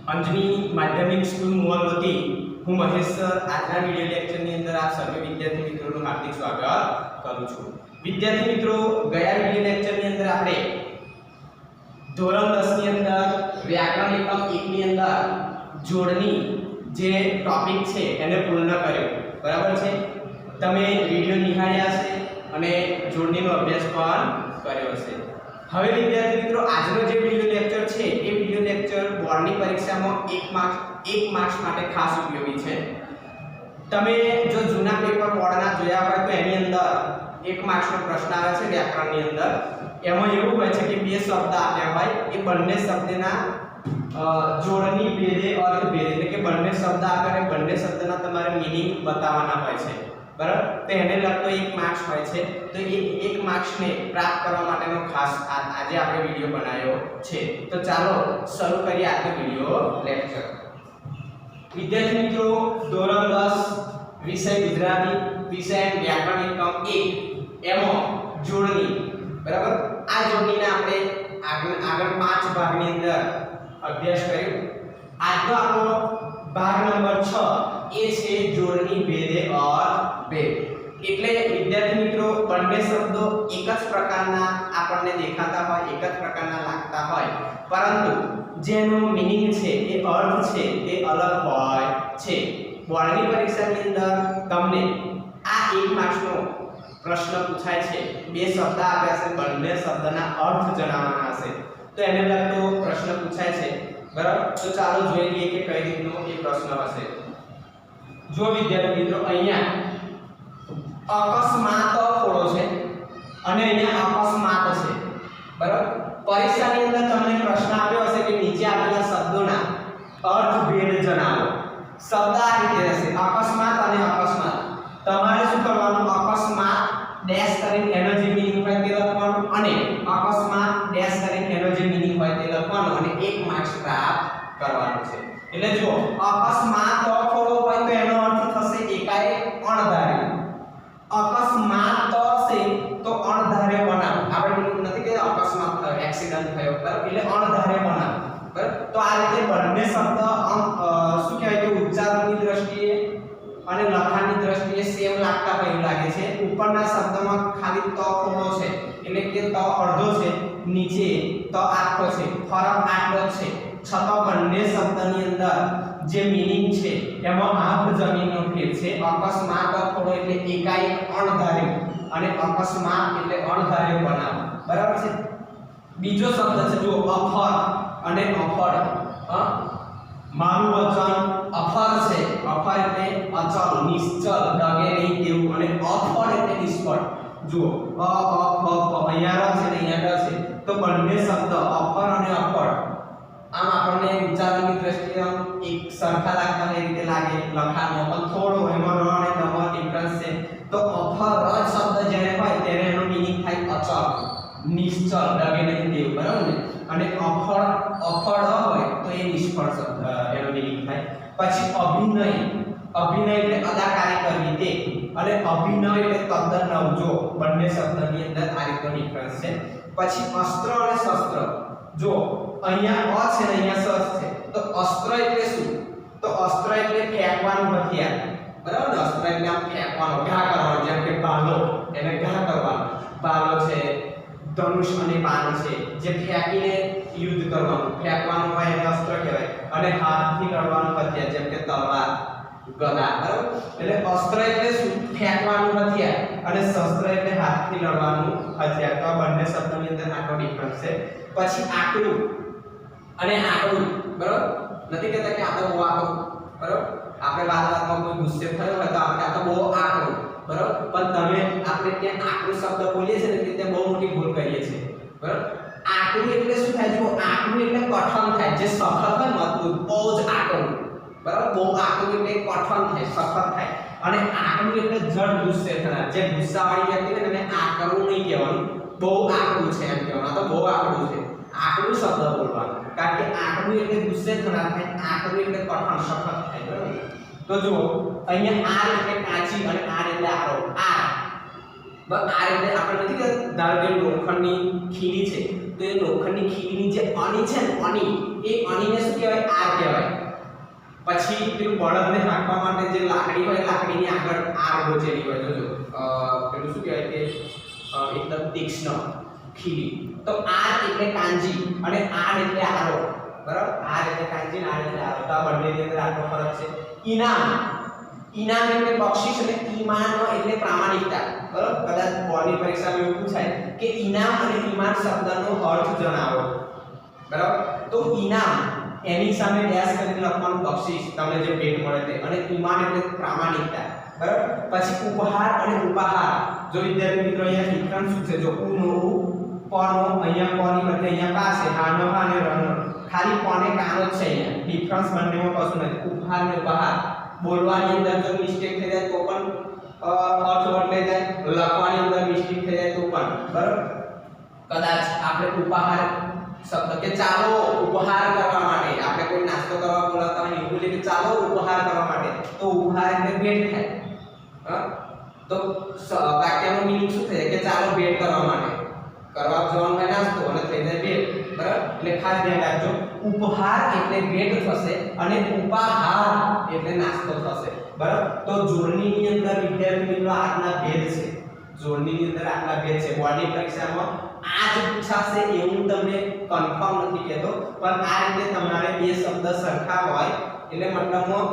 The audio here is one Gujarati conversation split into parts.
અંજની માધ્યમિક સ્કૂલ મોહનવતી હું મહેશ સર આજના વિડિયો લેક્ચરની અંદર આપ સર્વે વિદ્યાર્થી મિત્રોનું હાર્દિક સ્વાગત કરું છું। વિદ્યાર્થી મિત્રો, ગયા વિડિયો લેક્ચરની અંદર આપણે ધોરણ 10 ની અંદર વ્યાકરણ એકમ 1 ની અંદર જોડણી જે ટોપિક છે એને પૂર્ણ કર્યો, બરાબર છે। તમે વિડિયો નિહાળ્યા હશે અને જોડણીનો અભ્યાસ પણ કર્યો હશે। હવે વિદ્યાર્થી મિત્રો, આજનો જે વિડિયો લેક્ચર છે એ વિડિયો લેક્ચર બોર્ડની પરીક્ષામાં 1 માર્ક્સ માટે ખાસ ઉપયોગી છે। તમે જો જૂના પેપર બોર્ડના જોયા હોય તો એની અંદર 1 માર્ક્સનો પ્રશ્ન આવે છે વ્યાકરણની અંદર। એમાં એવું હોય છે કે બે શબ્દ આપ્યા હોય, એ બંને શબ્દના જોડણી ભેદે અર્થ ભેદ, એટલે કે બંને શબ્દ આપ્યા હોય, બંને શબ્દના તમારે મીનિંગ બતાવવાના હોય છે, બરાબર। તો એને લગતો 1 માર્ક્સ હોય છે। તો એ 1 માર્ક્સને પ્રાપ્ત કરવા માટેનો ખાસ આજે આપણે વિડિયો બનાવ્યો છે। તો ચાલો શરૂ કરીએ આજનો વિડિયો લેક્ચર। વિદ્યાર્થી મિત્રો, ધોરણ 10 વિષય ગુજરાતી, વિષય વ્યાકરણ એકમ 1 એમાં જોડણી, બરાબર। આ જોડણીને આપણે આગળ 5 ભાગની અંદર અભ્યાસ કર્યો। આજનો આપણો ભાગ નંબર 6 એ છે જોડણી ભેદે અર્થ ભેદ। એટલે વિદ્યાર્થી મિત્રો, બંને શબ્દો એક જ પ્રકારના આપણને દેખાતા હોય, એક જ પ્રકારના લાગતા હોય, પરંતુ જેનો મીનિંગ છે, એ અર્થ છે, એ અલગ હોય છે। બોર્ડની પરીક્ષાની અંદર તમને આ 1 માર્ક્સનો પ્રશ્ન પૂછાય છે, બે શબ્દ આપ્યા છે, બંને શબ્દના અર્થ જણાવવાના હશે, તો એને લગતો પ્રશ્ન પૂછાય છે, બરાબર। તો ચાલો જોઈ લઈએ કે કઈ રીતનો એ પ્રશ્ન હશે। જો વિદ્યાર્થી મિત્રો, અહીંયા અકસ્માત ખોડો છે અને અહીંયા અકસ્માત છે, બરાબર। પરીક્ષાની અંદર તમને પ્રશ્ન આપ્યો હશે કે નીચે આપેલા શબ્દોના અર્થ ભેદ જણાવો। શબ્દ આ રીતે હશે, અકસ્માત અને અકસ્માત। તમારે શું કરવાનું? અકસ્માત ડેશ કરીને એનો જે મીનિંગ હોય તે લખવાનું અને અકસ્માત ડેશ કરીને એનો જે મીનિંગ હોય તે લખવાનું અને 1 માર્ક્સ પ્રાપ્ત કરવાનું છે। એટલે જો અકસ્માત ખોડો હોય તો એનો અર્થ થશે એકાએક અણધાર્યો। અકસ્માત છે તો અણધાર્યો બનાવ। આપણે નથી કે અકસ્માત થયો, એક્સિડન્ટ થયો, બરાબર, એટલે અણધાર્યો બનાવ, બરાબર। તો આ રીતે બંને શબ્દ શું કહેવાય કે ઉચ્ચારણની દ્રષ્ટિએ અને લખાણની દ્રષ્ટિએ સેમ લાગતા હોય એવું લાગે છે। ઉપરના શબ્દમાં ખાલી ત ખોડો છે, એટલે કે ત અડધો છે, નીચે ત આખો છે, ફરક આટલો જ છે, છતાં બંને શબ્દની અંદર જે મીનિંગ છે એમાં આભ જમીનનો ફેર છે। અકસ્માત ખોડો એટલે એકાએક અણધાર્યો અને અકસ્માત એટલે અણધાર્યો બનાવ, બરાબર છે। બીજો શબ્દ છે જો અફર અને અફળ। મારું વચન અફર છે, અફર એટલે અચલ, નિશ્ચલ, ડગે નહીં તેવું, અને અફળ એટલે નિષ્ફળ। જો અ ફ અહીંયા છે ને અહીંયા છે, તો બંને શબ્દ અફર અને અફળ આમ આપણને ઉચ્ચારણની દ્રષ્ટિએ એક સરખા લાગતા હોય રીતે લાગે, લખાણમાં પણ થોડો એમાં ર અને દ માં ડિફરન્સ છે। તો અફર શબ્દ જ્યારે હોય ત્યારે એનો મીનિંગ થાય અચલ, નિશ્ચલ, ડગે નહીં તેવું, બરાબર ને। અને અફળ હોય તો એ નિષ્ફળ શબ્દ એનો મીનિંગ થાય। પછી અભિનય, અભિનય એટલે અદાકારી કરવી તે, અને અભિનય એટલે તદ્દન નવ। જો બંને શબ્દની અંદર આ રીતનો ડિફરન્સ છે। પછી અસ્ત્ર અને શસ્ત્ર। જો અહીંયા અ છે ને અહીંયા સ છે, તો અસ્ત્ર એટલે શું? તો અસ્ત્ર એટલે ફેંકવાનું હથિયાર, બરાબર ને। અસ્ત્ર એટલે આમ ફેંકવાનું, ઘા કરવાનો, જેમ કે ભાલો, એને ઘા કરવાનો, ભાલો છે, ધનુષ અને બાણ છે, જે ફેંકીને યુદ્ધ કરવાનું, ફેંકવાનું હોય એને અસ્ત્ર કહેવાય। અને હાથથી લડવાનું હથિયાર, જેમ કે તલવાર, ગદા, બરાબર। એટલે અસ્ત્ર એટલે શું? ફેંકવાનું હથિયાર, અને શસ્ત્ર એટલે હાથથી લડવાનું હથિયાર। તો આ બંને શબ્દની અંદર આટલો ડિફરન્સ છે। પછી આકડું અને આકડું, બરાબર, નથી કહેતા કે આ તો બહુ આકડું, બરાબર। આપણે વાતમાં કોઈ ગુસ્સે થયો હોય તો આપણે આ તો બહુ આકડું, બરાબર, પણ તમે આપણે ત્યાં આકડું શબ્દ બોલીએ છીએ ને તે બહુ મોટી ભૂલ કરીએ છીએ, બરાબર। આકડું એટલે શું થાય? જો આકડું એટલે કઠણ થાય, જે સખત હોય, મજબૂત, બહુ જ આકડું, બરાબર। બહુ આકડું એટલે કઠણ થાય, સખત થાય। અને આકડું એટલે જડ ગુસ્સે થનાર, જે ગુસ્સાવાળી વ્યક્તિ હોય એને આકડું નહીં કહેવાનું, બહુ આકડું છે એમ કહેવાનું, આ તો બહુ આકડું છે, આકડું શબ્દ બોલવાનો। કારણ કે આકડું એટલે ગુસ્સે થનાર થાય, આકડું એટલે કઠણ, સખત થાય, બરાબર। તો જો અહીંયા આર એટલે કાચી અને આર એટલે આરો, આર, બસ આર એટલે આપણે નથી કે ધારો કે લોખંડની ખીલી છે, તો એ લોખંડની ખીલીની જે અણી છે ને, અણી એ અણીને શું કહેવાય આર કહેવાય પછી પેલું બળદને હાંકવા માટે જે લાકડી હોય લાકડીની આગળ આર ગોચેલી હોય જોજો પેલું શું કહેવાય કે એકદમ તીક્ષ્ણ ખીલી તો આર એટલે કાંજી અને આર એટલે આરો બરાબર આર એટલે કાંજી અને આર એટલે આરો તો આ બંનેની અંદર આટલો ફરક છે ઇનામ ઇનામ એટલે બક્ષિસ અને ઈમાન એટલે પ્રામાણિકતા બરાબર કદાચ બોર્ડની પરીક્ષામાં એવું પૂછાય કે ઇનામ અને ઈમાન શબ્દનો અર્થ જણાવો બરાબર તો ઇનામ એની સામે ડેશ કરીને લખવાનું બક્ષિસ તમને જે ભેટ મળે તે અને ઈમાન એટલે પ્રામાણિકતા બરાબર પછી ઉપહાર અને ઉપહાર જો વિદ્યાર્થી મિત્રો અહીંયા ડિફરન્સ શું છે જો ઉ નો ઉ પ નો અહીંયા પ ની બદલે અહીંયા પા છે હા નો હા અને ર નો ખાલી પ ને કાનો જ છે અહીંયા ડિફરન્સ બંનેમાં કશું નથી ઉપહાર અને ઉપહાર બોલવાની અંદર જો મિસ્ટેક થઈ જાય તો પણ અર્થ બદલાઈ જાય લખવાની અંદર મિસ્ટેક થઈ જાય તો પણ બરાબર કદાચ આપણે ઉપહાર શબ્દ કે ચાલો ઉપહાર કરવા માટે આપણે કોઈ નાસ્તો કરવા બોલાવતા હોય એવું બોલે કે ચાલો ઉપહાર કરવા માટે તો ઉપહાર એટલે ભેટ થાય તો વાક્યનો મીનિંગ શું થાય કે ચાલો ભેટ કરવા માટે કરવા જવાનું હોય નાસ્તો અને થઈ જાય ભેટ બરાબર એટલે ખાસ ધ્યાન રાખજો ઉપહાર એટલે ભેટ થશે અને ઉપાહાર એટલે નાસ્તો થશે બરાબર તો જોડણીની અંદર વિદ્યાર્થી મિત્રો આટલા ભેદ છે જોડણીની અંદર આટલા ભેદ છે બોર્ડની પરીક્ષામાં આ જ પૂછાશે એવું તમને કન્ફર્મ નથી કહેતો પણ આ રીતે તમારે બે શબ્દ સરખા હોય એટલે મતલબમાં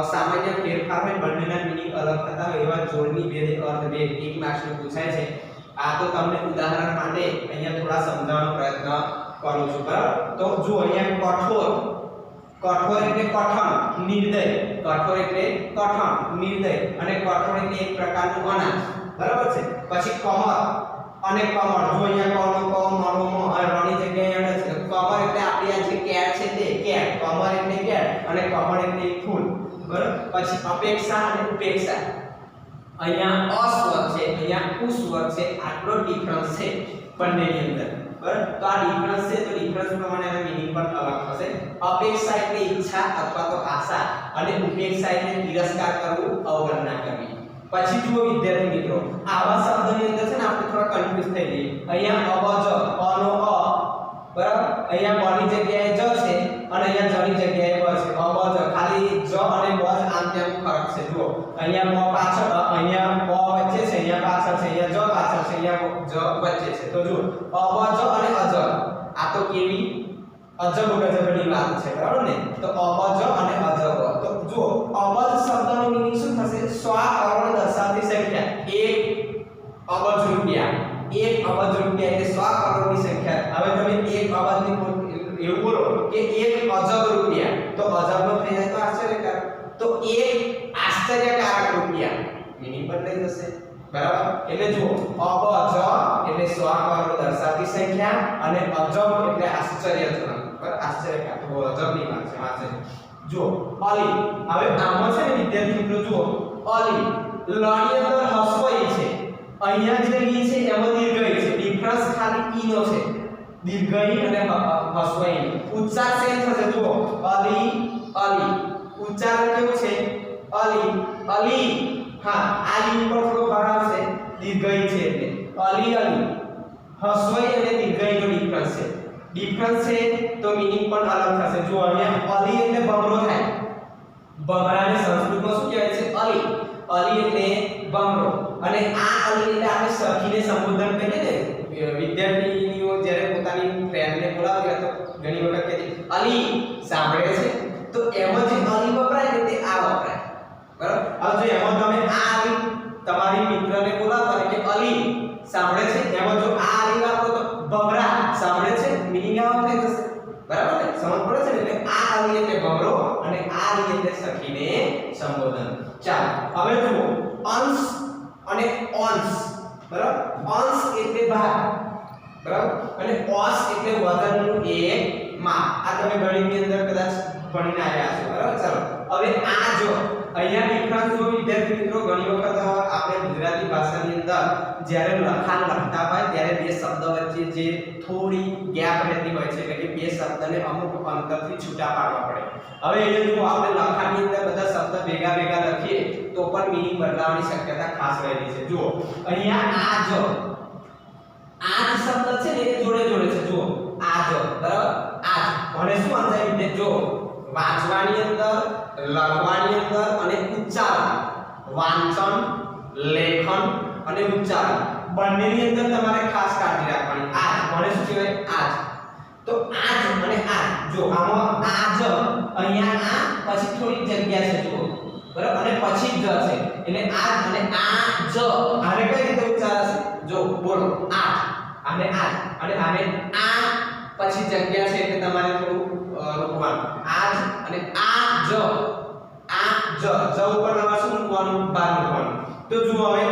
સામાન્ય ફેરફાર હોય બંનેના મીનિંગ અલગ થતા હોય એવા જોડણી ભેદ અર્થ ભેદ એક માર્ક્સનું પૂછાય છે આ તો તમને ઉદાહરણ માટે અહીંયા થોડા સમજાવવાનો પ્રયત્ન કરું છું બરાબર તો જો અહીંયા કઠોર કઠોર એટલે કઠણ નિર્દય કઠોર એટલે કઠણ નિર્દય અને કઠોર એટલે એક પ્રકારનું અનાજ બરાબર છે પછી કમર અને કમર જો અહીંયા કનો ક મનો મ અને રણી જગ્યાએ અડે છે કમર એટલે આપણી આ જે કેટ છે તે કેટ કમર એટલે કેટ અને કમર એટલે એક ફૂલ બરાબર પછી અપેક્ષા અને ઉપેક્ષા અહીંયા અ સ્વર છે અહીંયા ઉ સ્વર છે આટલો ડિફરન્સ છે બંનેની અંદર બરાબર તો આ ડિફરન્સ છે તો ડિફરન્સ પ્રમાણે આનો મીનિંગ પણ અલગ થશે અપેક્ષા એટલે ઈચ્છા અથવા તો આશા અને ઉપેક્ષા એટલે તિરસ્કાર કરવું અવગણના કરવી પછી જુઓ વિદ્યાર્થી મિત્રો આવા શબ્દની અંદર છે ને આપણે થોડા કન્ફ્યુઝ થઈ જઈએ અહીંયા અબજ અ નો અ બરાબર અહીંયા બ ની જગ્યાએ જ છે અને અહીંયા જ ની જગ્યાએ બ છે અબજ ખાલી જ અને બ આમ તેમ ફરક છે જુઓ અહીંયા બ પાછળ અહીંયા બ વચ્ચે છે અહીંયા પાછળ છે અહીંયા જ પાછળ છે અહીંયા જ વચ્ચે છે તો જુઓ અબજ અને અજ આ તો કેવી અજબ ગજબની વાત છે બરાબર ને તો અબજ અને અજબ તો જુઓ અબજ શબ્દનો મીનિંગ શું થશે 100 કરોડ દર્શાવતી સંખ્યા 1 અબજ રૂપિયા 1 અબજ રૂપિયા એટલે 100 કરોડની સંખ્યા હવે તમે 1 અબજની એવું બોલો કે 1 અજબ રૂપિયા તો અજબનો થઈ જાય તો આશ્ચર્યકારક તો 1 આશ્ચર્યકારક રૂપિયા મીનિંગ બદલાઈ જશે બરાબર એટલે જુઓ અબજ એટલે 100 કરોડ દર્શાવતી સંખ્યા અને અજબ એટલે આશ્ચર્યજનક પર આશ્ચર્યકારક અજબની વાત છે વાંચે જો અલી હવે આમાં છે ને વિદ્યાર્થી મિત્રો જુઓ અલી લની અંદર હસવઈ છે અહીંયા જે લી છે એમાં દીર્ઘઈ છે ડિફરન્સ ખાલી ઈ નો છે દીર્ઘઈ અને હસવઈ ઉચ્ચાર સેમ થશે જુઓ અલી અલી ઉચ્ચારણ કેવું છે અલી અલી હા આ લી ઉપર થોડો ભાર આવશે દીર્ઘઈ છે એટલે અલી અલી હસવઈ અને દીર્ઘઈ નો ડિફરન્સ છે ડિફરન્સ છે તો મીનિંગ પણ અલગ થશે જો અહીંયા અલી એટલે બમરો થાય બમરાને સંસ્કૃતમાં શું કહેવાય છે અલી અલી એટલે બમરો અને આ અલી એટલે આપણે સખીને સંબોધન કરીએ ને વિદ્યાર્થીઓ જ્યારે પોતાની ફ્રેન્ડને બોલાવે તો ઘણી વખત કહે અલી સાંભળે છે તો એમાં જે અલી વપરાય ને તે આ વપરાય બરાબર હવે જો એમાં તમે આ અલી તમારી મિત્રને બોલાવતા ને કે અલી સાંભળે છે એમાં જો આ અલી વાપરો તો બમરા સાંભળે છે મીનિંગ આવો થઈ જશે બરાબર ને સમજ પડે છે એટલે આ અલી એટલે બમરો અને આ અલી એટલે સખીને સંબોધન ચાલો હવે જુઓ અંશ અને અંશ બરાબર અંશ એટલે ભાગ બરાબર અને ઓસ એટલે વજનનું એક માપ આ તમે ગણિતની અંદર કદાચ ભણીને આવ્યા છો બરાબર ચાલો હવે આ જો અહીંયા ડિફરન્સ જો વિદ્યાર્થી મિત્રો ઘણી વખત આપણે ગુજરાતી ભાષાની અંદર જ્યારે લખાણ લખતા હોય ત્યારે બે શબ્દ વચ્ચે જે થોડી ગેપ રહેતી હોય છે એટલે કે બે શબ્દને અમુક અંતરથી છૂટા પાડવા પડે હવે અહીંયા જો આપણે લખાણની અંદર બધા શબ્દ ભેગા ભેગા લખીએ તો પણ મીનિંગ બદલાવાની શક્યતા ખાસ રહેલી છે જુઓ અહીંયા આ જ શબ્દ છે ને એ જોડે જોડે છે જુઓ આ જ બરાબર આ જ મને શું સમજાય વિદ્યાર્થી જો વાંચવાની અંદર લખવાની અંદર અને ઉચ્ચારણ વાંચન લેખન અને ઉચ્ચારણ બંનેની અંદર તમારે ખાસ કાળજી રાખવાની આજ મને શું કહેવાય આજ તો આજ અને આજ જો આમાં આજ અહીંયા આ પછી થોડી જગ્યા છે જુઓ બરાબર અને પછી જ છે એટલે આજ અને આ જ આને કઈ રીતે ઉચ્ચારાશે જો બોલો આજ અને આજ અને આને આ પછી જગ્યા છે એટલે તમારે થોડું રોકવાનું આજ અને આ જ ઉપર તમારે શું મૂકવાનું બાર મૂકવાનું તો જુઓ હવે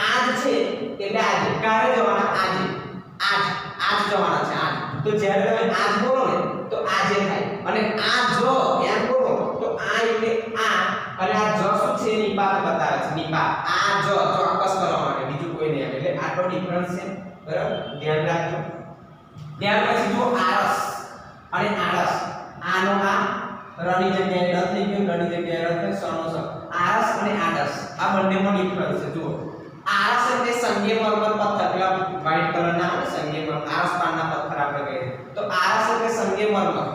આજ છે એટલે આજે ક્યારે જવાના આજ જવાના છે આજ તો જ્યારે તમે આજ બોલો ને તો આજે થાય અને આ જો એમ બોલો તો આ એટલે આ અને આ જ શું છે નિપાત બતાવે છે નિપાત આ જ ચોક્કસ કરવા માટે બીજું કોઈ નહીં એટલે આટલો ડિફરન્સ છે બરાબર ધ્યાન રાખજો ત્યાર પછી જો આરસ અને આળસ આનો આ રની જગ્યાએ ડ થઈ ગયો રની જગ્યાએ ર થઈ સનો સ આરસ અને આળસ આ બંનેમાં ડિફરન્સ છે જુઓ આરસ એટલે સંજ્ઞે મર્મર પથ્થર પેલા વ્હાઇટ કલર ના આવે સંજ્ઞે મર્મર આરસ પાનના પથ્થર આપણે કહીએ તો આરસ એટલે સંજ્ઞે મર્મર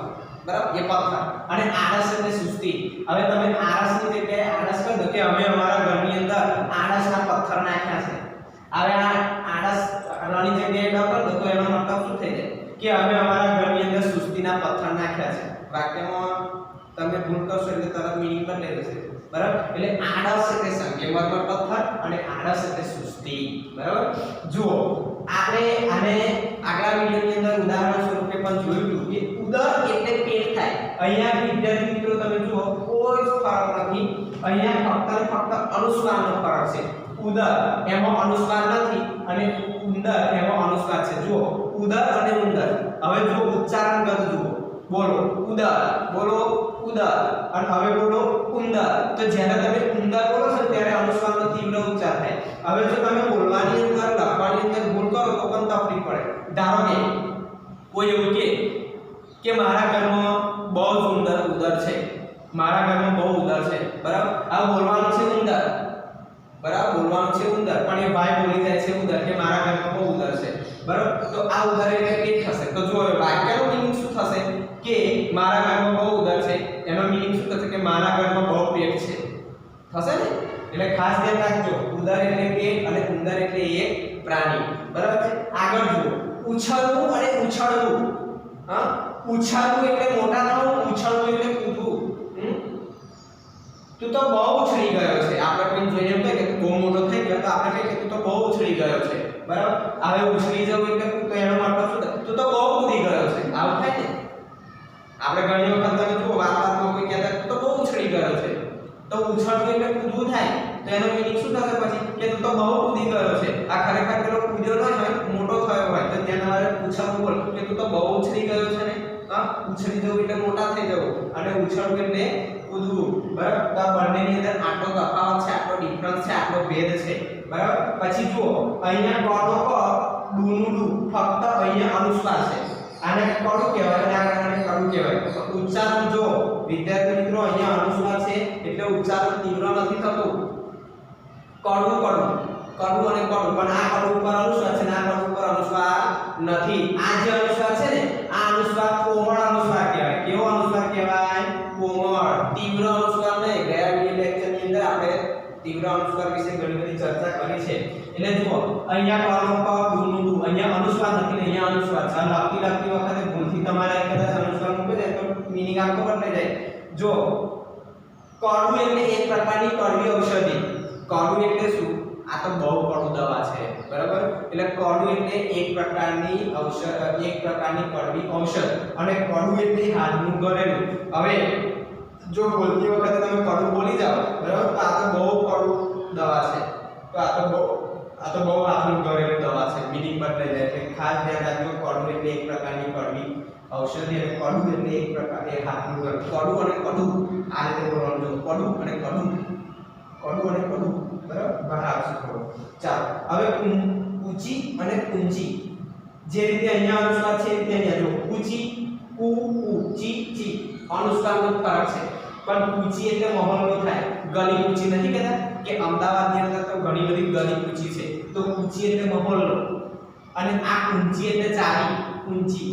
બરાબર એ પથ્થર અને આળસ એટલે સુસ્તી હવે તમે આળસની જગ્યાએ આળસ કહો કે અમે અમારા ઘરની અંદર આળસના પથ્થર નાખ્યા છે હવે આ આળસ રની જગ્યાએ ડ કર દો તો એનો મતલબ શું થઈ જાય કે અમે અમારા ઘરની અંદર સુસ્તીના પથ્થર નાખ્યા છે વાક્યમાં તમે ભૂલ કરશો એટલે તરત મીનિંગ બદલાઈ જશે બરાબર એટલે આળસ એટલે સંજ્ઞે મર્મર પથ્થર અને આળસ એટલે સુસ્તી બરાબર જુઓ આપણે આને આગલા વિડિયોની અંદર ઉદાહરણ સ્વરૂપે પણ જોયું હતું કે ઉદર એટલે પેટ થાય અહીંયા વિદ્યાર્થી મિત્રો તમે જુઓ કોઈ ફરક નથી અહીંયા ફક્ત અને ફક્ત અનુસ્વારનો ફરક છે ઉદર એમાં અનુસ્વાર નથી અને ઉંદર એમાં અનુસ્વાર છે જુઓ ઉદર અને ઉંદર હવે જો ઉચ્ચારણ ગત જુઓ બોલો ઉદર બોલો ઉદર અને હવે બોલો ઉંદર તો જ્યારે તમે ઉંદર બોલો છો ત્યારે અનુસ્વારનો તીવ્ર ઉચ્ચાર થાય હવે જો તમે બોલવાની અંદર લખવાની અંદર ભૂલ કરો તો પણ તકલીફ પડે ધારો કે કોઈ એવું કે મારા ઘરમાં બહુ જ ઉંદર છે મારા ઘરમાં બહુ ઉંદર છે બરાબર આ બોલવાનું છે ઉંદર બરાબર બોલવાનું છે ઉંદર પણ એ ભાઈ બોલી જાય છે ઉંદર કે મારા ઘરમાં બહુ ઉંદર છે બરાબર તો આ ઉંદર એટલે પેટ થશે તો જો હવે વાક્યનો મીનિંગ શું થશે કે મારા ઘરમાં બહુ ઉંદર છે એનો મીનિંગ શું થશે કે મારા ઘરમાં બહુ પેટ છે થશે ને એટલે ખાસ ધ્યાન રાખજો ઉંદર એટલે પેટ અને ઉંદર એટલે એક પ્રાણી બરાબર છે આગળ જુઓ ઉછળવું અને ઉછળવું હા ઉછળવું એટલે મોટા થવું ઉછળવું એટલે કૂદવું તું તો બહુ ઉછળી ગયો છે આપણે કોઈ જોઈને એમ કહે કે બહુ મોટો થઈ ગયો તો આપણે કહીએ કે તું તો બહુ ઉછળી ગયો છે બરાબર હવે ઉછળી જવું એટલે તો એનો મતલબ શું થાય તું તો બહુ કૂદી ગયો છે આવું થાય ને આપણે ઘણી વખત તમે જુઓ વાતમાં કોઈ કહેતા તું તો બહુ ઉછળી ગયો છે તો ઉછળવું એટલે કૂદવું થાય તો એનો મીનિંગ શું થશે પછી કે તું તો બહુ કૂદી ગયો છે આ ખરેખર પેલો કૂદ્યો ન હોય મોટો થયો હોય તો ત્યાં તમારે પૂછવું બોલ કે તું તો બહુ ઉછળી ગયો છે ને હા ઉછળી જવું એટલે મોટા થઈ જવું અને ઉછળવું એટલે કૂદવું બરાબર તો આ બંનેની અંદર આટલો તફાવત છે આટલો ડિફરન્સ છે આટલો ભેદ છે બરાબર પછી જુઓ અહીંયા કોનો ક ડુનું ડુ ફક્ત અહીંયા અનુસ્વાર છે આને કડું કહેવાય અને આને કડું કહેવાય ઉચ્ચારણ જો વિદ્યાર્થી મિત્રો અહીંયા અનુસ્વાર છે એટલે ઉચ્ચારણ તીવ્ર નથી થતું કડું કડું કડું અને કડું પણ આ કડું ઉપર અનુસ્વાર છે ને આ કડું ઉપર અનુસ્વાર નથી આ જે અનુસ્વાર છે ને આ અનુસ્વાર કોમળ અનુસ્વાર કહેવાય કેવો અનુસ્વાર કહેવાય કોમળ તીવ્ર અનુસ્વાર નહીં ગયા વિડિયો લેક્ચરની અંદર આપણે તીવ્ર અનુસ્વાર વિશે ઘણી બધી ચર્ચા કરી છે એટલે જુઓ અહીંયા કોનો ક ડુનું ડુ અહીંયા અનુસ્વાર નથી ને અહીંયા અનુસ્વાર છે લખતી વખતે ભૂલથી તમારે કદાચ અનુસ્વાર મૂકી દે તો મીનિંગ આખો બદલાઈ જાય જો કડવું એટલે એક પ્રકારની કડવી ઔષધિ કડવું એટલે શું આ તો બહુ કડવું દવા છે બરાબર એટલે કડવું એટલે એક પ્રકારની ઔષધ એક પ્રકારની કડવી ઔષધ અને કડવું એટલે હાથનું ગળેલું હવે જો બોલતી વખતે તમે કડવું બોલી જાઓ બરાબર તો આ તો બહુ કડવું દવા છે તો આ તો બહુ હાથનું ગળેલું દવા છે મીનિંગ બદલાઈ જાય એટલે ખાસ ધ્યાન રાખજો કડવું એટલે એક પ્રકારની કડવી ઔષધિ અને કડવું એટલે એક પ્રકારની હાથનું ગળેલું કડવું અને કડવું આ રીતે બોલવાનું જો કડવું અને કડવું બરાબર બહાર આવશે થોડો ચાલો હવે ઊંચી અને ઊંચી જે રીતે અહીંયા અનુસ્વાર છે તે અહીંયા જો ઊંચી ઉ ચી ચી અનુસ્વારનો ફરક છે પણ ઊંચી એટલે મહોલ્લો થાય ગલી ઊંચી નથી કહેતા કે અમદાવાદની અંદર તો ઘણી બધી ગલી ઊંચી છે તો ઊંચી એટલે મહોલ્લો અને આ ઊંચી એટલે ચાવી ઊંચી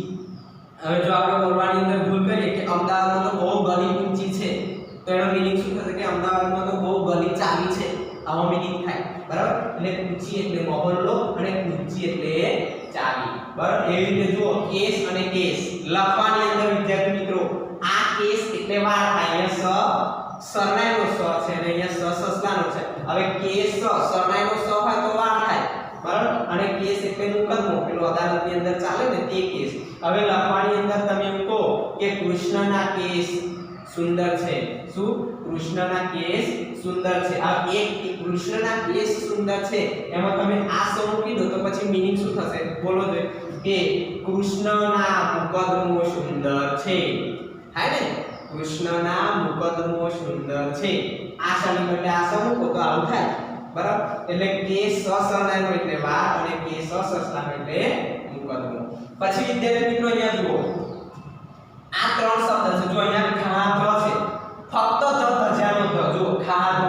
હવે જો આપણે બોલવાની અંદર ભૂલ કરીએ કે અમદાવાદમાં તો બહુ ગલી ઊંચી છે, તો એનો મીનિંગ શું થશે કે અમદાવાદમાં તો બહુ ગલી ચાલી છે, આવો મીનિંગ થાય, બરાબર? એટલે ઊંચી એટલે મહોલ્લો અને ઊંચી એટલે ચાલી, બરાબર? એવી રીતે જુઓ કેસ અને કેસ લખવાની અંદર વિદ્યાર્થી મિત્રો આ કેસ એટલે વાર થાય, અહીંયા સરનાઈનો સ છે અને અહીંયા સસલાનો છે. હવે કેસ સરનાઈનો સ હોય તો વાર થાય, બરાબર? અને કેસ એટલે મુકદ્દમો, પેલો અદાલતની અંદર ચાલે ને તે કેસ. હવે લખવાની અંદર તમે એમ કહો કે કૃષ્ણના કેસ સુંદર છે. શું? કૃષ્ણના કેસ સુંદર છે. આ એક કૃષ્ણના કેસ સુંદર છે એમાં તમે આ શબ્દ કીધો તો પછી મીનિંગ શું થશે? બોલો જો કે કૃષ્ણના મુકદ્દમો સુંદર છે. હાય ને? કૃષ્ણના મુકદ્દમો સુંદર છે. આ શબ્દ એટલે આ શબ્દ મૂકો તો આવું થાય, બરાબર? એટલે કેસ સસલાનો એટલે વાર અને કેસ સસલાનો એટલે મુકદ્દમો. પછી વિદ્યાર્થી મિત્રો અહીંયા જુઓ આ ત્રણ શબ્દ છે. જો અહીંયા ખાધ છે, ફક્ત ધજાનો ધ, જો ખાધ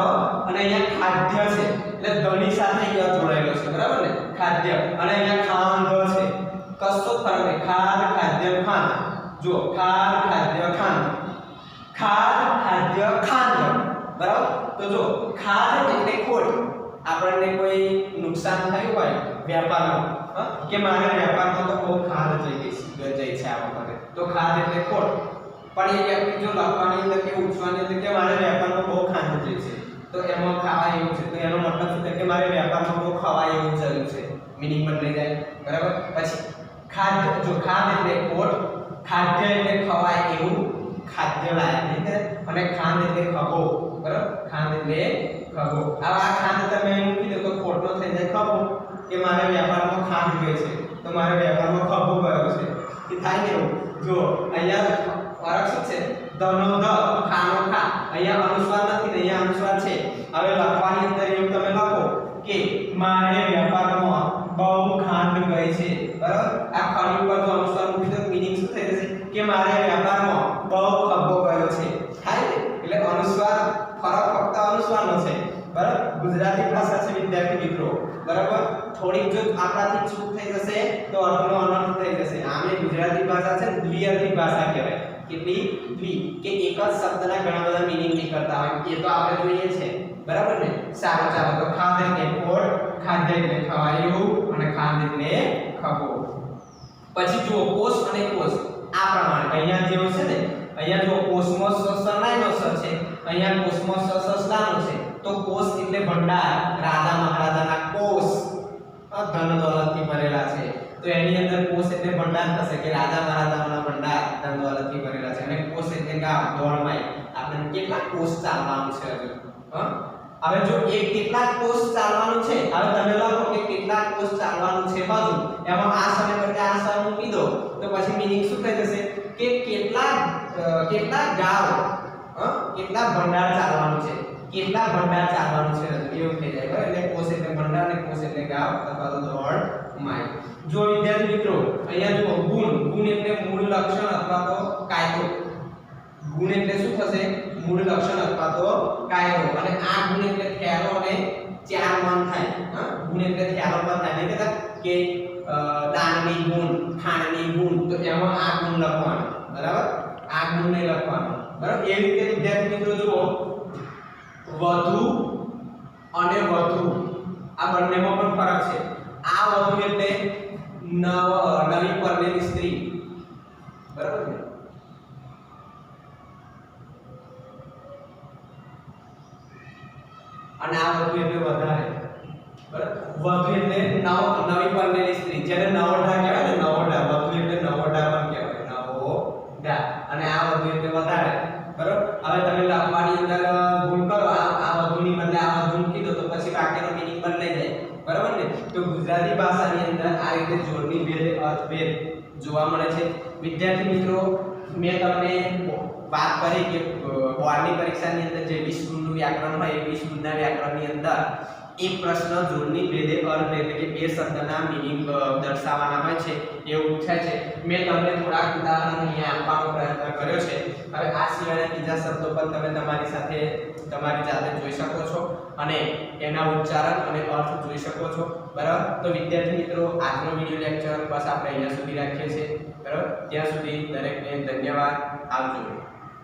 અને અહીંયા ખાદ્ય છે એટલે ધની સાથે ય જોડાયેલો છે, બરાબર ને? ખાદ્ય. અને અહીંયા ખાંડ છે, કશો ફરક નહીં. ખાદ ખાદ્ય ખાંડ, જો ખાદ ખાદ્ય ખાંડ, ખાદ ખાદ્ય ખાંડ, બરાબર? તો જો ખાદ એટલે ખોટ, આપણને કોઈ નુકસાન થયું હોય વ્યાપારમાં, કે મારે વ્યાપારમાં તો બહુ ખાદ જઈ છે આ વખતે, તો ખાદ એટલે ખોટ. પણ એ વ્યક્તિ જો લખવાની અંદર કે ઉછવાની અંદર કે મારે વ્યાપારમાં બહુ ખાંડ જઈ છે, તો એમાં ખાવા એવું છે, તો એનો મતલબ શું થાય કે મારે વ્યાપારમાં બહુ ખવાય એવું જરૂર છે, મીનિંગ બદલાઈ જાય, બરાબર? પછી ખાદ્ય, જો ખાદ એટલે ખોટ, ખાદ્ય એટલે ખવાય એવું, ખાદ્ય લાયક નહીં કે, અને ખાંડ એટલે ખભો, બરાબર? ખાંડ એટલે ખભો. આ ખાંડ તમે મૂકી દો તો ખોટનો થઈ જાય ખભો, કે મારે વ્યાપારમાં ખાંડ ગઈ છે તો મારે વ્યાપારમાં ખભો ગયો છે, એ થાય ને એવું. જો અહીંયા ફરક શું છે? ધનો ધ, ખાનો ખા. અહીંયા અનુસ્વાર નથી, અહીંયા અનુસ્વાર છે. હવે લખવાની અંદર એવું તમે લખો કે મારે વ્યાપારમાં બહુ ખાંડ ગઈ છે, બરાબર? આ ખાની ઉપર જો અનુસ્વાર મૂકી દો મીનિંગ શું થઈ જશે કે મારે વ્યાપારમાં બહુ ખભો ગયો છે, થાય ને? એટલે અનુસ્વાર ફરક ફક્ત અનુસ્વારનો છે, બરાબર? ગુજરાતી ભાષા છે વિદ્યાર્થી મિત્રો, બરાબર? થોડીક જો આપણાથી ચૂક થઈ જશે તો અર્થનો અનર્થ થઈ જશે. આમે ગુજરાતી ભાષા છે દ્વિઅર્થી ભાષા કહેવાય. કેટલી? દ્વિ, કે એક જ શબ્દના ઘણા બધા મીનિંગ નીકળતા હોય, એ તો આપણે જોઈએ છે, બરાબર ને? સારું, ચાલો તો ખાદ એટલે ખોટ, ખાદ્ય એટલે ખવાયું અને ખાંડ એટલે ખભો. પછી જુઓ કોષ અને કોષ આ પ્રમાણે અહીંયા જેવો છે ને, અહીંયા જો કોષમાં સરનાઈનો સ છે, અહીંયા કોષમાં સસલાનો છે, તો કોષ એટલે ભંડાર, રાજા મહારાજાના કોષ ધન દોલતથી ભરેલા છે, તો એની અંદર કોષ એટલે ભંડાર થશે કે રાજા મહારાજાના ભંડાર ધન દોલતથી ભરેલા છે. અને કોષ એટલે ગામ, દોડમાય, આપણે કેટલા કોષ ચાલવાનું છે હજુ. હવે જો એક કેટલાક કોષ ચાલવાનું છે, હવે તમે લખો કે કેટલાક કોષ ચાલવાનું છે બાજુ, એમાં આ સમય કરતા આ સમય મૂકી દો તો પછી મીનિંગ શું થઈ જશે કે કેટલા ગાવ, કેટલા ભંડાર ચાલવાનું છે, કેટલા ભંડાર ચાલવાનું છે એવું થઈ જાય, બરાબર? એટલે કોષ એટલે ભંડાર અને કોષ એટલે ગાવ અથવા તો દોડ માય. જો વિદ્યાર્થી મિત્રો અહીંયા જુઓ ગુણ, ગુણ એટલે મૂળ લક્ષણ અથવા તો કાયદો. ગુણ એટલે શું થશે? મૂળ લક્ષણ અથવા તો કાયદો. અને આ ગુણ એટલે થેલો અને ચાર મન થાય. ગુણ એટલે થેલો મન થાય, નહીં કહેતા કે દાનની ગુણ, ખાંડની ગુણ, તો એમાં આ ગુણ લખવાનું, બરાબર? આ ગુણ નહીં લખવાનું, બરાબર? એ રીતે વિદ્યાર્થી મિત્રો જુઓ વધુ અને વધુ આ બંનેમાં પણ ફરક છે. આ વધુ એટલે નવી પરણેલી સ્ત્રી, બરાબર ને? અને આ વધુ એટલે વધારે, બરાબર? વધુ એટલે નવી પરણેલી સ્ત્રી, જ્યારે નવોઢા કહેવાય ને, નવોઢા, વધુ એટલે નવોઢા પણ કહેવાય, નવોઢા. અને આ વધુ એટલે વધારે, બરાબર? હવે તમે લખવાની અંદર ભૂલ કરો, આ વધુની બદલે આ વધુ મૂકી દો તો પછી વાક્યનો મીનિંગ બદલાઈ જાય, બરાબર ને? તો ગુજરાતી ભાષાની અંદર આ રીતે જોડની ભેદ અર્થભેદ જોવા મળે છે. વિદ્યાર્થી મિત્રો મેં તમને વાત કરી કે બોર્ડની પરીક્ષાની અંદર જે 20 ગુણનું વ્યાકરણ હોય એ 20 ગુણના વ્યાકરણની અંદર એક પ્રશ્ન જોડની ભેદે અર્થ એટલે કે બે શબ્દના મીનિંગ દર્શાવવાના હોય છે એવું પૂછાય છે. મેં તમને થોડાક ઉદાહરણ અહીંયા આપવાનો પ્રયત્ન કર્યો છે. હવે આ સિવાયના બીજા શબ્દો પણ તમે તમારી સાથે તમારી જાતે જોઈ શકો છો અને એના ઉચ્ચારણ અને અર્થ જોઈ શકો છો, બરાબર? તો વિદ્યાર્થી મિત્રો આજનો વિડિયો લેક્ચર બસ આપણે અહીંયા સુધી રાખીએ છીએ. બરાબર ત્યાં સુધી દરેકને ધન્યવાદ આવજો